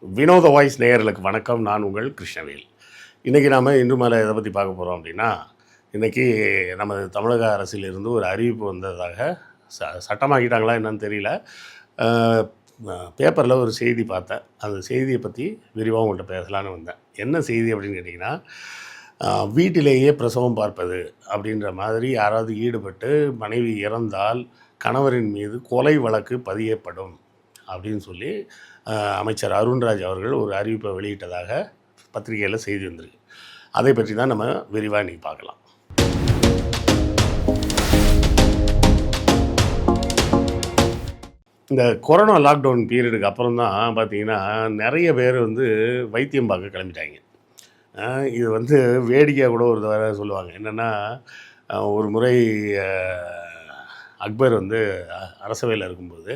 வினோத வாய்ஸ் நேயர்களுக்கு வணக்கம். நான் உங்கள் கிருஷ்ணவேல். இன்றைக்கி நாம் இன்று மேலே எதை பற்றி பார்க்க போகிறோம் அப்படின்னா, இன்றைக்கி நமது தமிழக அரசிலிருந்து ஒரு அறிவிப்பு வந்ததாக சட்டமாக்கிட்டாங்களா என்னன்னு தெரியல. பேப்பரில் ஒரு செய்தி பார்த்தேன். அந்த செய்தியை பற்றி விரிவாக உங்கள்கிட்ட பேசலான்னு வந்தேன். என்ன செய்தி அப்படின்னு கேட்டிங்கன்னா, வீட்டிலேயே பிரசவம் பார்ப்பது அப்படின்ற மாதிரி யாராவது ஈடுபட்டு மனைவி இறந்தால் கணவரின் மீது கொலை வழக்கு பதியப்படும் அப்படின்னு சொல்லி அமைச்சர் அருண்ராஜ் அவர்கள் ஒரு அறிவிப்பை வெளியிட்டதாக பத்திரிகையில் செய்தி வந்திருக்கு. அதை பற்றி தான் நம்ம விரிவாக இன்றைக்கி பார்க்கலாம். இந்த கொரோனா லாக்டவுன் பீரியடுக்கு அப்புறம் தான் பார்த்திங்கன்னா நிறைய பேர் வைத்தியம் பார்க்க கிளம்பிட்டாங்க. இது வேடிக்கையாக கூட ஒரு தடவை சொல்லுவாங்க. என்னென்னா, ஒரு முறை அக்பர் அரசவையில் இருக்கும்போது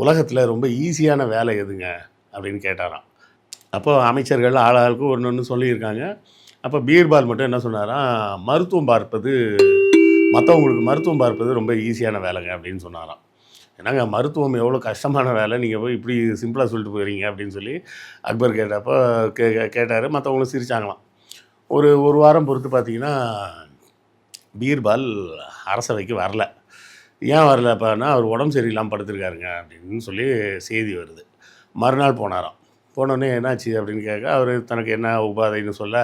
உலகத்தில் ரொம்ப ஈஸியான வேலை எதுங்க அப்படின்னு கேட்டாராம். அப்போ அமைச்சர்கள் ஆளாளுக்கு ஒன்று ஒன்று சொல்லியிருக்காங்க. அப்போ பீர்பால் மட்டும் என்ன சொன்னாராம், மற்றவங்களுக்கு மருத்துவம் பார்ப்பது ரொம்ப ஈஸியான வேலைங்க அப்படின்னு சொன்னாராம். ஏன்னாங்க, மருத்துவம் எவ்வளோ கஷ்டமான வேலை, நீங்கள் போய் இப்படி சிம்பிளாக சொல்லிட்டு போகிறீங்க அப்படின்னு சொல்லி அக்பர் கேட்டப்போ கேட்டார். மற்றவங்களும் சிரித்தாங்களாம். ஒரு வாரம் பொறுத்து பார்த்திங்கன்னா பீர்பால் அரசவைக்கு வரல. ஏன் வரலப்பான்னா, அவர் உடம்பு சரியில்லாமல் படுத்திருக்காருங்க அப்படின்னு சொல்லி செய்தி வருது. மறுநாள் போனாராம். போனோடனே என்னாச்சு அப்படின்னு கேட்க, அவர் தனக்கு என்ன உபாதைன்னு சொல்ல,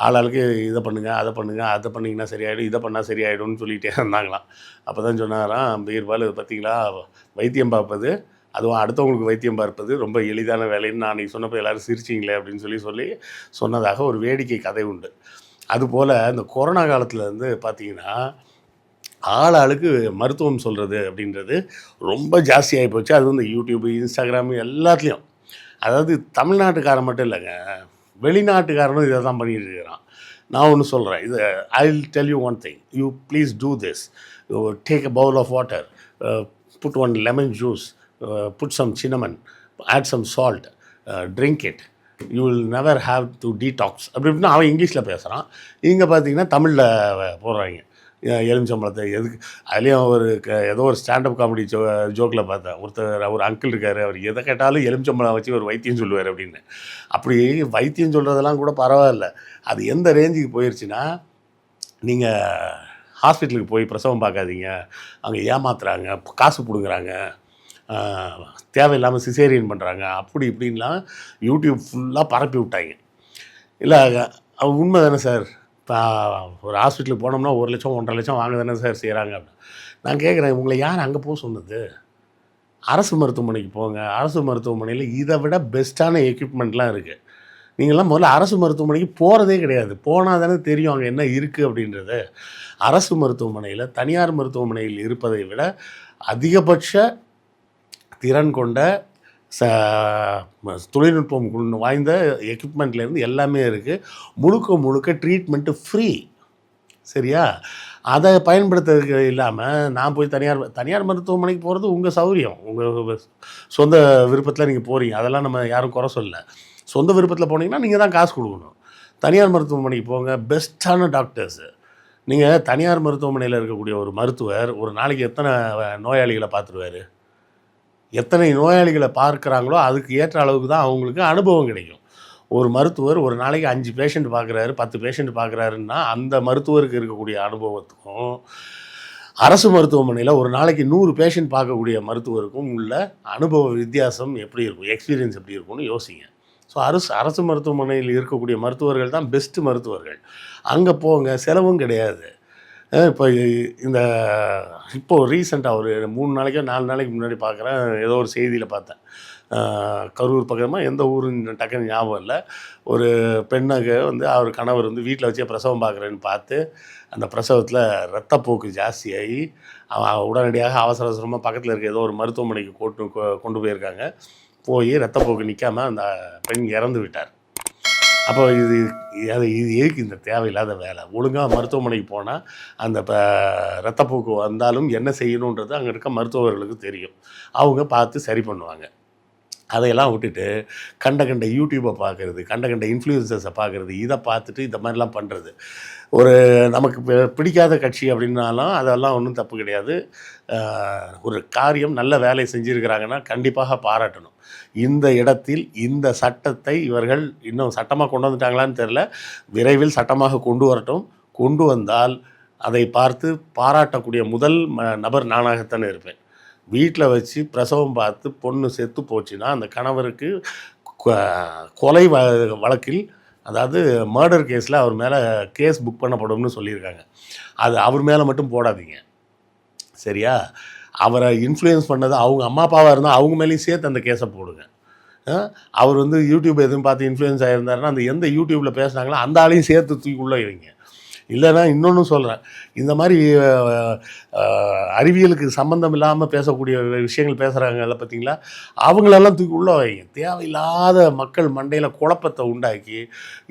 ஆளாளுக்கு இதை பண்ணுங்கள், அதை பண்ணுங்கள், அதை பண்ணிங்கன்னா சரியாயிடும், இதை பண்ணால் சரியாயிடும்னு சொல்லிகிட்டே இருந்தாங்களாம். அப்போ தான் சொன்னாராம் பீர்பால், இது பார்த்திங்களா, வைத்தியம் பார்ப்பது, அதுவும் அடுத்தவங்களுக்கு வைத்தியம் பார்ப்பது ரொம்ப எளிதான வேலைன்னு நான் நீ சொன்னப்போ எல்லோரும் சிரிச்சிங்களே அப்படின்னு சொல்லி சொன்னதாக ஒரு வேடிக்கை கதை உண்டு. அதுபோல் இந்த கொரோனா காலத்தில் பார்த்திங்கன்னா ஆளுக்கு மருத்துவம் சொல்கிறது அப்படின்றது ரொம்ப ஜாஸ்தியாகி போச்சு. அது யூடியூப்பு, இன்ஸ்டாகிராமு எல்லாத்துலேயும். அதாவது தமிழ்நாட்டுக்காரன் மட்டும் இல்லைங்க, வெளிநாட்டுக்காரனும் இதை தான் பண்ணிகிட்டு இருக்கிறான். நான் ஒன்று சொல்கிறேன், இது I will tell you one thing, you please do this. Take a bowl of water, put one lemon juice, put some cinnamon, add some salt, drink it, you will never have to detox அப்படி இப்படின்னா அவன் இங்கிலீஷில் பேசுகிறான். இங்கே பார்த்தீங்கன்னா தமிழில் போடுறாங்க. எலுமிச்சம்பழத்தை எதுக்கு அதுலேயும் ஏதோ ஒரு ஸ்டாண்டப் காமெடி ஜோக்கில் பார்த்தேன். ஒரு அங்கிள் இருக்கார், அவர் எதை கேட்டாலும் எலுமிச்சம்பழம் வச்சு ஒரு வைத்தியம் சொல்லுவார் அப்படின்னு. அப்படி வைத்தியம் சொல்கிறதெல்லாம் கூட பரவாயில்ல. அது எந்த ரேஞ்சுக்கு போயிடுச்சுன்னா, நீங்கள் ஹாஸ்பிட்டலுக்கு போய் பிரசவம் பார்க்காதீங்க, அங்கே ஏமாத்துறாங்க, காசு பிடுங்குறாங்க, தேவையில்லாமல் சிசேரியன் பண்ணுறாங்க, அப்படி இப்படின்லாம் யூடியூப் ஃபுல்லாக பரப்பி விட்டாங்க. இல்லை உண்மை தானே சார்? இப்போ ஒரு ஹாஸ்பிட்டலுக்கு போனோம்னா 1 லட்சம் 1.5 லட்சம் வாங்க தானே சார் செய்கிறாங்க அப்படின்னு. நான் கேட்குறேன், உங்களை யார் அங்கே போக சொன்னது? அரசு மருத்துவமனைக்கு போங்க. அரசு மருத்துவமனையில் இதை விட பெஸ்ட்டான எக்யூப்மெண்ட்லாம் இருக்குது. நீங்கள்லாம் முதல்ல அரசு மருத்துவமனைக்கு போகிறதே கிடையாது. போனால் தானே தெரியும் அங்கே என்ன இருக்குது அப்படின்றது. அரசு மருத்துவமனையில் தனியார் மருத்துவமனையில் இருப்பதை விட அதிகபட்ச திறன் கொண்ட தொழில்நுட்பம் வாய்ந்த எக்யூப்மெண்ட்லேருந்து எல்லாமே இருக்குது. முழுக்க ட்ரீட்மெண்ட்டு ஃப்ரீ. சரியா? அதை பயன்படுத்துறதுக்கு இல்லாமல் நான் போய் தனியார் மருத்துவமனைக்கு போகிறது உங்கள் சௌகரியம், உங்கள் சொந்த விருப்பத்தில் நீங்கள் போகிறீங்க. அதெல்லாம் நம்ம யாரும் குறை சொல்லலை. சொந்த விருப்பத்தில் போனீங்கன்னா நீங்கள் தான் காசு கொடுக்கணும். தனியார் மருத்துவமனைக்கு போங்க, பெஸ்ட்டான டாக்டர்ஸு. நீங்கள் தனியார் மருத்துவமனையில் இருக்கக்கூடிய ஒரு மருத்துவர் ஒரு நாளைக்கு எத்தனை நோயாளிகளை பார்த்துருவார்? எத்தனை நோயாளிகளை பார்க்குறாங்களோ அதுக்கு ஏற்ற அளவுக்கு தான் அவங்களுக்கு அனுபவம் கிடைக்கும். ஒரு மருத்துவர் ஒரு நாளைக்கு 5 பேஷண்ட் பார்க்குறாரு, 10 பேஷண்ட் பார்க்குறாருன்னா அந்த மருத்துவருக்கு இருக்கக்கூடிய அனுபவத்துக்கும் அரசு மருத்துவமனையில் ஒரு நாளைக்கு 100 பேஷண்ட் பார்க்கக்கூடிய மருத்துவருக்கும் உள்ள அனுபவ வித்தியாசம் எப்படி இருக்கும், எக்ஸ்பீரியன்ஸ் எப்படி இருக்கும்னு யோசிங்க. ஸோ அரசு மருத்துவமனையில் இருக்கக்கூடிய மருத்துவர்கள் தான் பெஸ்ட்டு மருத்துவர்கள். அங்கே போங்க, செலவும் கிடையாது. இப்போது ரீசெண்டாக ஒரு 3 நாளைக்கோ 4 நாளைக்கு முன்னாடி பார்க்குறேன், ஏதோ ஒரு செய்தியில் பார்த்தேன். கரூர் பக்கமாக எந்த ஊருன்னு டக்குன்னு ஞாபகம் இல்லை. ஒரு பெண்ணுக்கு அவர் கணவர் வீட்டில் வச்சே பிரசவம் பார்க்குறேன்னு பார்த்து அந்த பிரசவத்தில் இரத்தப்போக்கு ஜாஸ்தியாகி உடனடியாக அவசரமாக பக்கத்தில் இருக்க ஏதோ ஒரு மருத்துவமனைக்கு கொண்டு போயிருக்காங்க. போய் இரத்தப்போக்கு நிற்காமல் அந்த பெண் இறந்து விட்டார். அப்போ இது எதுக்கு இந்த தேவையில்லாத வேலை? ஒழுங்காக மருத்துவமனைக்கு போனால் அந்த இரத்தப்போக்கு வந்தாலும் என்ன செய்யணுன்றது அங்கே இருக்க மருத்துவர்களுக்கு தெரியும். அவங்க பார்த்து சரி பண்ணுவாங்க. அதையெல்லாம் விட்டுட்டு கண்ட கண்ட யூடியூப்பை பார்க்குறது, கண்ட கண்ட இன்ஃப்ளூயன்சர்ஸை பார்க்குறது, இதை பார்த்துட்டு இந்த மாதிரிலாம் பண்ணுறது. ஒரு நமக்கு பிடிக்காத கட்சி அப்படின்னாலும் அதெல்லாம் ஒன்றும் தப்பு கிடையாது. ஒரு காரியம் நல்ல வேலை செஞ்சுருக்கிறாங்கன்னா கண்டிப்பாக பாராட்டணும். இந்த இடத்தில் இந்த சட்டத்தை இவர்கள் இன்னும் சட்டமாக கொண்டு வந்துட்டாங்களான்னு தெரில. விரைவில் சட்டமாக கொண்டு வரட்டும். கொண்டு வந்தால் அதை பார்த்து பாராட்டக்கூடிய முதல் நபர் நானாகத்தானே இருப்பேன். வீட்டில் வச்சு பிரசவம் பார்த்து பொண்ணு செத்து போச்சுன்னா அந்த கணவருக்கு கொலை வழக்கில், அதாவது மர்டர் கேஸில் அவர் மேலே கேஸ் புக் பண்ணப்படும்னு சொல்லியிருக்காங்க. அது அவர் மேலே மட்டும் போடாதீங்க, சரியா? அவரை இன்ஃப்ளூயன்ஸ் பண்ணது அவங்க அம்மா அப்பாவாக இருந்தால் அவங்க மேலேயும் சேர்த்து அந்த கேஸை போடுங்க. அவர் வந்து யூடியூப் எதுவும் பார்த்து இன்ஃப்ளூயன்ஸ் ஆகியிருந்தாருன்னா அந்த எந்த யூடியூப்பில் பேசுனாங்களோ அந்த ஆளையும் சேர்த்து தூக்கி உள்ளே வைங்க. இல்லைன்னா இன்னொன்று சொல்கிறேன், இந்த மாதிரி அறிவியலுக்கு சம்மந்தம் இல்லாமல் பேசக்கூடிய விஷயங்கள் பேசுகிறாங்கல்ல பார்த்தீங்களா, அவங்களெல்லாம் தூக்கி உள்ளே வைங்க. தேவையில்லாத மக்கள் மண்டையில் குழப்பத்தை உண்டாக்கி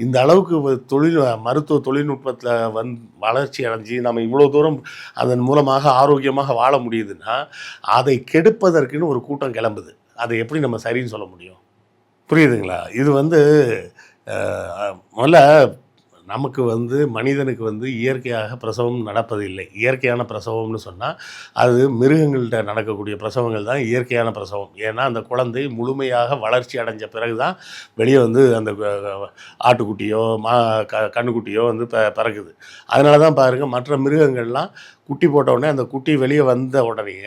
இந்த அளவுக்கு மருத்துவ தொழில்நுட்பத்தில் வளர்ச்சி அடைஞ்சு நம்ம இவ்வளோ தூரம் அதன் மூலமாக ஆரோக்கியமாக வாழ முடியுதுன்னா அதை கெடுப்பதற்குன்னு ஒரு கூட்டம் கிளம்புது. அதை எப்படி நம்ம சரின்னு சொல்ல முடியும்? புரியுதுங்களா? இது வந்து முதல்ல நமக்கு மனிதனுக்கு இயற்கையாக பிரசவம் நடப்பதில்லை. இயற்கையான பிரசவம்னு சொன்னால் அது மிருகங்கள்கிட்ட நடக்கக்கூடிய பிரசவங்கள் தான் இயற்கையான பிரசவம். ஏன்னா அந்த குழந்தை முழுமையாக வளர்ச்சி அடைஞ்ச பிறகு தான் வெளியே அந்த ஆட்டுக்குட்டியோ கன்றுக்குட்டியோ பிறக்குது. அதனால தான் பாருங்கள், மற்ற மிருகங்கள்லாம் குட்டி போட்ட உடனே அந்த குட்டி வெளியே வந்த உடனே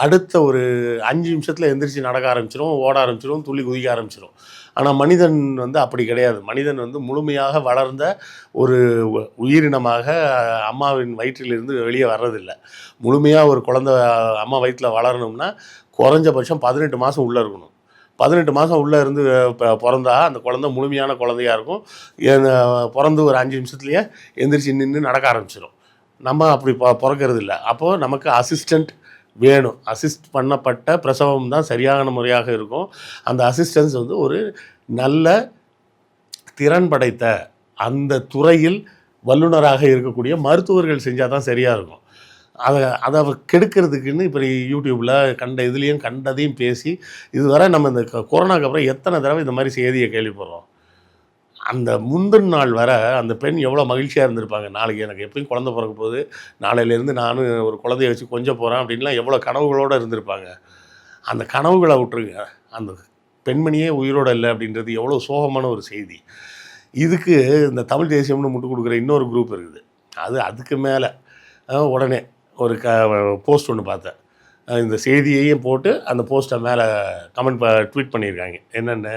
அடுத்த ஒரு 5 நிமிஷத்தில் எந்திரிச்சு நடக்க ஆரம்பிச்சிடும், ஓட ஆரம்பிச்சிடும், துள்ளி குதிக்க ஆரம்பிச்சிடும். ஆனால் மனிதன் அப்படி கிடையாது. மனிதன் முழுமையாக வளர்ந்த ஒரு உயிரினமாக அம்மாவின் வயிற்றிலிருந்து வெளியே வர்றதில்லை. முழுமையாக ஒரு குழந்தை அம்மா வயிற்றில் வளரணும்னா குறைஞ்சபட்சம் 18 மாதம் உள்ளே இருக்கணும். 18 மாதம் உள்ளே இருந்து பிறந்தா அந்த குழந்தை முழுமையான குழந்தையாக இருக்கும். பிறந்து ஒரு 5 நிமிஷத்துலேயே எந்திரிச்சு நின்று நடக்க ஆரம்பிச்சிடும். நம்ம அப்படி பிறக்கிறது இல்லை. அப்போது நமக்கு அசிஸ்டண்ட் வேணும். அசிஸ்ட் பண்ணப்பட்ட பிரசவம் தான் சரியான முறையாக இருக்கும். அந்த அசிஸ்டன்ஸ் ஒரு நல்ல திறன் படைத்த அந்த துறையில் வல்லுநராக இருக்கக்கூடிய மருத்துவர்கள் செஞ்சால் தான் சரியாக இருக்கும். அதை கெடுக்கிறதுக்குன்னு இப்போ யூடியூப்பில் இதுலேயும் கண்டதையும் பேசி இதுவரை நம்ம இந்த கொரோனாக்கு அப்புறம் எத்தனை தடவை இந்த மாதிரி செய்தியை கேள்விப்படுறோம். அந்த முந்தின நாள் வர அந்த பெண் எவ்வளோ மகிழ்ச்சியாக இருந்திருப்பாங்க. நாளைக்கு எனக்கு எப்பயும் குழந்தை பிறக்க போகுது, நாளையிலேருந்து நானும் ஒரு குழந்தைய வச்சு கொஞ்சம் போகிறேன் அப்படின்லாம் எவ்வளோ கனவுகளோடு இருந்திருப்பாங்க. அந்த கனவுகளை விட்டுருங்க. அந்த பெண்மணியே உயிரோடு இல்லை அப்படின்றது எவ்வளோ சோகமான ஒரு செய்தி. இதுக்கு இந்த தமிழ் தேசியம்னு முட்டு கொடுக்குற இன்னொரு குரூப் இருக்குது. அதுக்கு மேலே உடனே ஒரு போஸ்ட் ஒன்று பார்த்தேன். இந்த செய்தியையும் போட்டு அந்த போஸ்ட்டை மேலே ட்வீட் பண்ணியிருக்காங்க. என்னென்ன,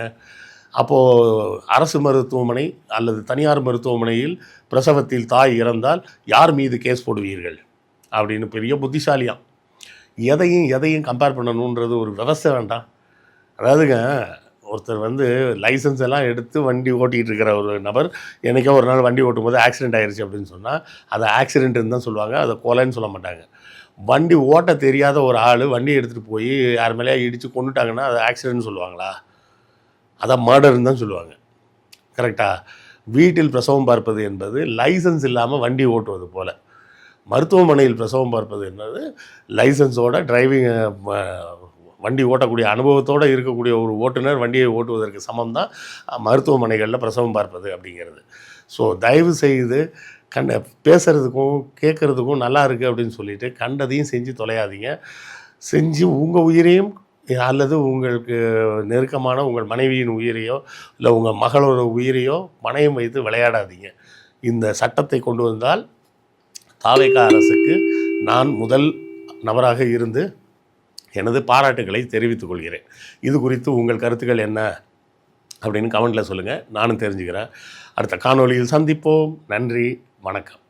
அப்போது அரசு மருத்துவமனை அல்லது தனியார் மருத்துவமனையில் பிரசவத்தில் தாய் இறந்தால் யார் மீது கேஸ் போடுவீர்கள் அப்படின்னு பெரிய புத்திசாலியாம். எதையும் கம்பேர் பண்ணணுன்றது ஒரு விவசாய வேண்டாம். அதாவதுங்க, ஒருத்தர் லைசன்ஸ் எல்லாம் எடுத்து வண்டி ஓட்டிகிட்டு இருக்கிற ஒரு நபர் என்றைக்கோ ஒரு நாள் வண்டி ஓட்டும் போது ஆக்சிடெண்ட் ஆகிடுச்சு அப்படின்னு சொன்னால் அதை ஆக்சிடென்ட்டுன்னு தான் சொல்லுவாங்க, அதை கொலைன்னு சொல்ல மாட்டாங்க. வண்டி ஓட்ட தெரியாத ஒரு ஆள் வண்டி எடுத்துகிட்டு போய் யார் மேலேயா இடித்து கொண்டுட்டாங்கன்னா அது ஆக்சிடென்ட்னு சொல்லுவாங்களா? அதான் மர்டர்னு தான் சொல்லுவாங்க. கரெக்டாக? வீட்டில் பிரசவம் பார்ப்பது என்பது லைசன்ஸ் இல்லாமல் வண்டி ஓட்டுவது போல். மருத்துவமனையில் பிரசவம் பார்ப்பது என்பது லைசன்ஸோட டிரைவிங் வண்டி ஓட்டக்கூடிய அனுபவத்தோடு இருக்கக்கூடிய ஒரு ஓட்டுநர் வண்டியை ஓட்டுவதற்கு சமம் தான் மருத்துவமனைகளில் பிரசவம் பார்ப்பது அப்படிங்கிறது. ஸோ தயவு செய்து பேசுகிறதுக்கும் கேட்குறதுக்கும் நல்லா இருக்குது அப்படின்னு சொல்லிட்டு கண்டதையும் செஞ்சு தொலையாதீங்க. செஞ்சு உங்கள் உயிரையும் அல்லது உங்களுக்கு நெருக்கமான உங்கள் மனைவியின் உயிரையோ இல்லை உங்கள் மகளோட உயிரையோ பணயம் வைத்து விளையாடாதீங்க. இந்த சட்டத்தை கொண்டு வந்தால் தாவேகா அரசுக்கு நான் முதல் நபராக இருந்து எனது பாராட்டுகளை தெரிவித்துக் கொள்கிறேன். இது குறித்து உங்கள் கருத்துக்கள் என்ன அப்படின்னு கமெண்ட்டில் சொல்லுங்கள், நானும் தெரிஞ்சுக்கிறேன். அடுத்த காணொளியில் சந்திப்போம். நன்றி, வணக்கம்.